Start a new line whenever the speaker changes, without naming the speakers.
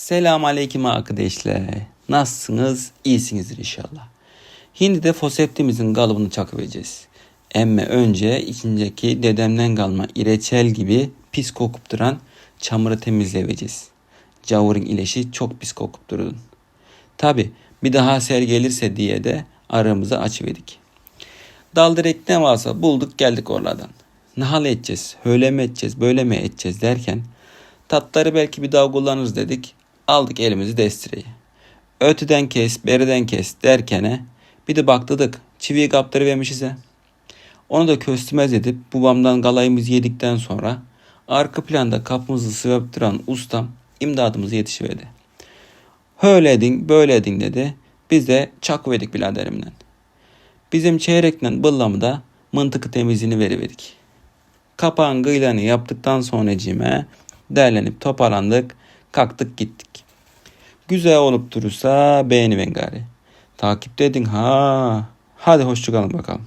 Selamun aleyküm arkadaşlar. Nasılsınız? İyisinizdir inşallah. Şimdi de foseptimizin kalıbını çakıvereceğiz. Emme önce içindeki dedemden kalma ireçel gibi pis kokup duran çamuru temizleyeceğiz. Cavurun ileşi çok pis kokup durun. Tabi bir daha sel gelirse diye de aramızı açıverdik. Dal direkt ne varsa bulduk geldik oralardan. Nahal edeceğiz, öyle mi edeceğiz, böyle mi edeceğiz derken tatları belki bir daha kullanırız dedik. Aldık elimizi destireyi. Öteden kes, beriden kes derkene bir de baktık çiviyi kaptırıvermişiz. Onu da köstümez edip babamdan galayımızı yedikten sonra arka planda kapımızı sıvaptıran ustam imdadımıza yetişiverdi. Öyle edin böyle edin dedi. Biz de çakıverdik biraderimden. Bizim çeyrekle bıllamı da mıntıkı temizliğini veriverdik. Kapağın gıylarını yaptıktan sonra cime derlenip toparlandık, kalktık gittik. Güzel olup durursa beğeni gari. Takipte edin ha. Hadi hoşçakalın bakalım.